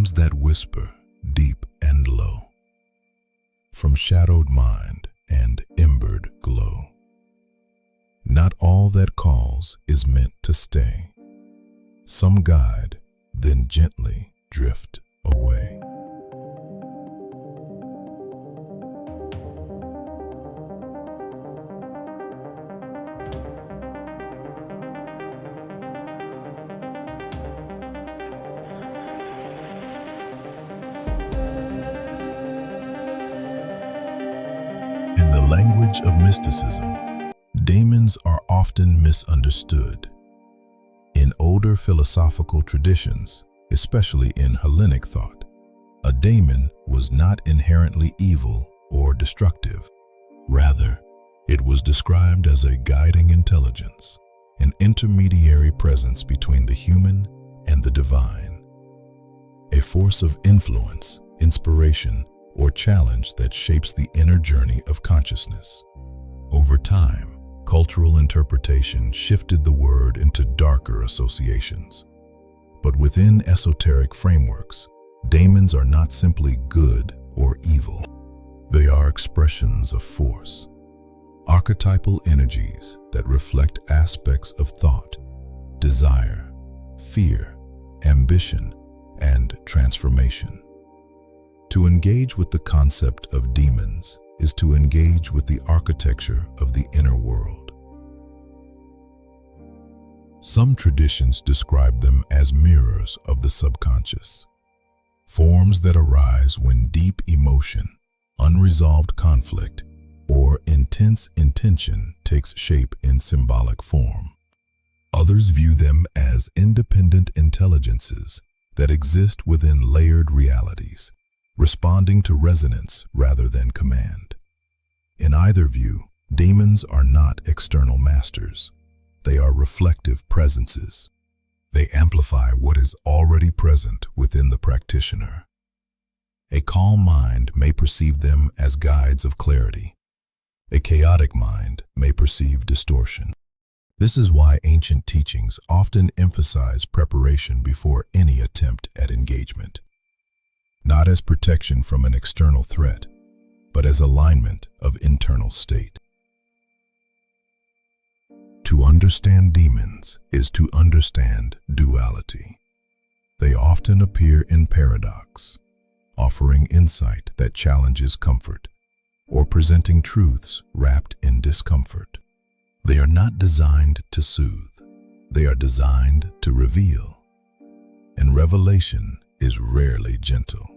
Sounds that whisper, deep and low, from shadowed mind and embered glow. Not all that calls is meant to stay. Some guide, then gently drift away. In the language of mysticism, daemons are often misunderstood. In older philosophical traditions, especially in Hellenic thought, a daemon was not inherently evil or destructive. Rather, it was described as a guiding intelligence, an intermediary presence between the human and the divine, a force of influence, inspiration, or challenge that shapes the inner journey of consciousness. Over time, cultural interpretation shifted the word into darker associations. But within esoteric frameworks, daemons are not simply good or evil. They are expressions of force, archetypal energies that reflect aspects of thought, desire, fear, ambition, and transformation. To engage with the concept of demons is to engage with the architecture of the inner world. Some traditions describe them as mirrors of the subconscious, forms that arise when deep emotion, unresolved conflict, or intense intention takes shape in symbolic form. Others view them as independent intelligences that exist within layered realities, responding to resonance rather than command. In either view, daemons are not external masters. They are reflective presences. They amplify what is already present within the practitioner. A calm mind may perceive them as guides of clarity. A chaotic mind may perceive distortion. This is why ancient teachings often emphasize preparation before any attempt at engagement. Not as protection from an external threat, but as alignment of internal state. To understand demons is to understand duality. They often appear in paradox, offering insight that challenges comfort, or presenting truths wrapped in discomfort. They are not designed to soothe. They are designed to reveal. And revelation is rarely gentle.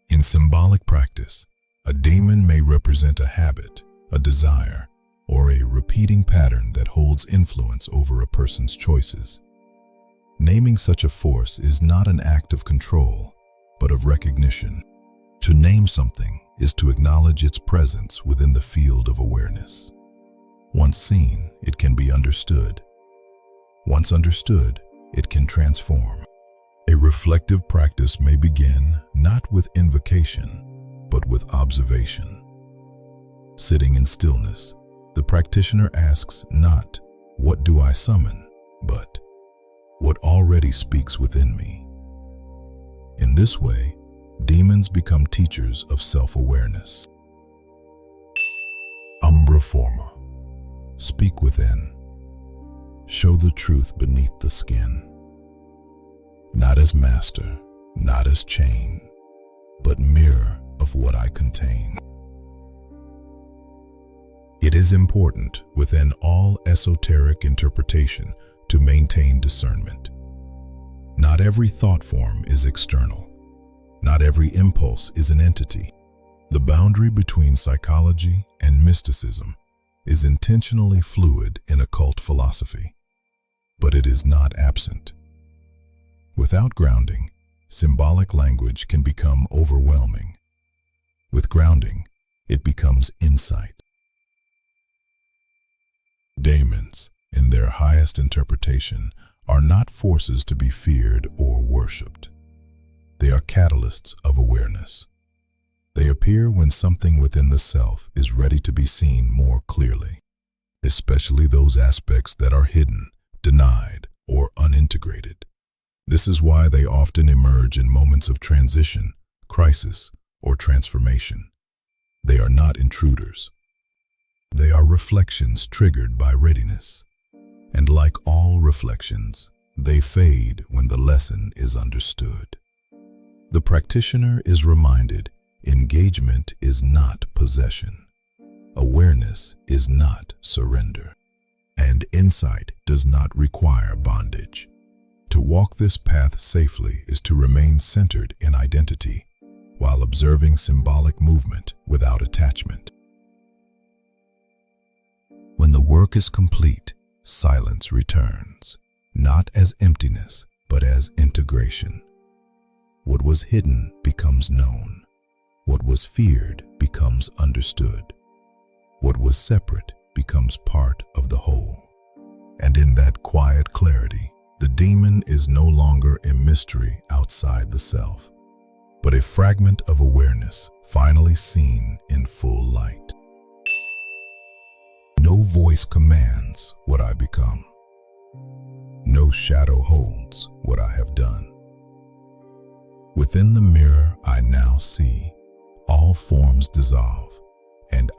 In symbolic practice, a daemon may represent a habit, a desire, or a repeating pattern that holds influence over a person's choices. Naming such a force is not an act of control, but of recognition. To name something is to acknowledge its presence within the field of awareness. Once seen, it can be understood. Once understood, it can transform. A reflective practice may begin not with invocation, but with observation. Sitting in stillness, the practitioner asks not, "What do I summon?" but, "What already speaks within me?" In this way, demons become teachers of self-awareness. Umbra forma. Speak within. Show the truth beneath the skin. Not as master, not as chain, but mirror of what I contain. It is important within all esoteric interpretation to maintain discernment. Not every thought form is external. Not every impulse is an entity. The boundary between psychology and mysticism is intentionally fluid in occult philosophy, but it is not absent. Without grounding, symbolic language can become overwhelming. With grounding, it becomes insight. Daemons, in their highest interpretation, are not forces to be feared or worshipped. They are catalysts of awareness. They appear when something within the self is ready to be seen more clearly, especially those aspects that are hidden, denied, or unintegrated. This is why they often emerge in moments of transition, crisis, or transformation. They are not intruders. They are reflections triggered by readiness. And like all reflections, they fade when the lesson is understood. The practitioner is reminded, engagement is not possession. Awareness is not surrender. And insight does not require bondage. To walk this path safely is to remain centered in identity, while observing symbolic movement without attachment. When the work is complete, silence returns, not as emptiness, but as integration. What was hidden becomes known. What was feared becomes understood. What was separate becomes part of the whole. And in that quiet clarity, the demon is no longer a mystery outside the self, but a fragment of awareness finally seen in full light. No voice commands what I become. No shadow holds what I have done. Within the mirror I now see, all forms dissolve, and